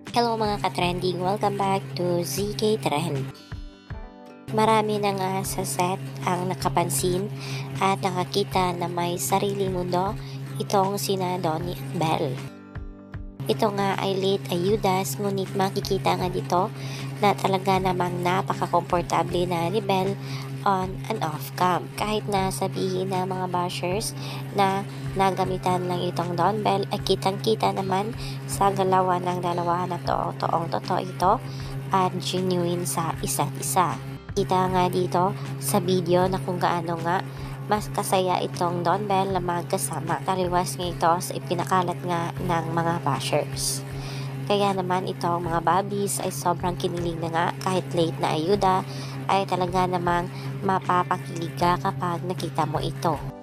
Hello mga ka-trending, welcome back to ZK Trend. Marami na nga sa set ang nakapansin at nakakita na may sariling mundo itong sina Donnie at Belle. Ito nga ay late ayudas, ngunit makikita nga dito na talaga namang napaka-komportable na ni Belle on and off cam. Kahit na sabihin ng mga bashers na nagamitan lang itong Don Belle, ay kitang-kita naman sa galawan ng dalawa na toong totoo ito at genuine sa isa't isa. Kita nga dito sa video na kung gaano nga mas kasaya itong Don Belle na magkasama. Taliwas nga ito sa ipinakalat nga ng mga bashers. Kaya naman itong mga babis ay sobrang kinilig na nga, kahit late na ayuda ay talaga namang mapapakilig ka kapag nakita mo ito.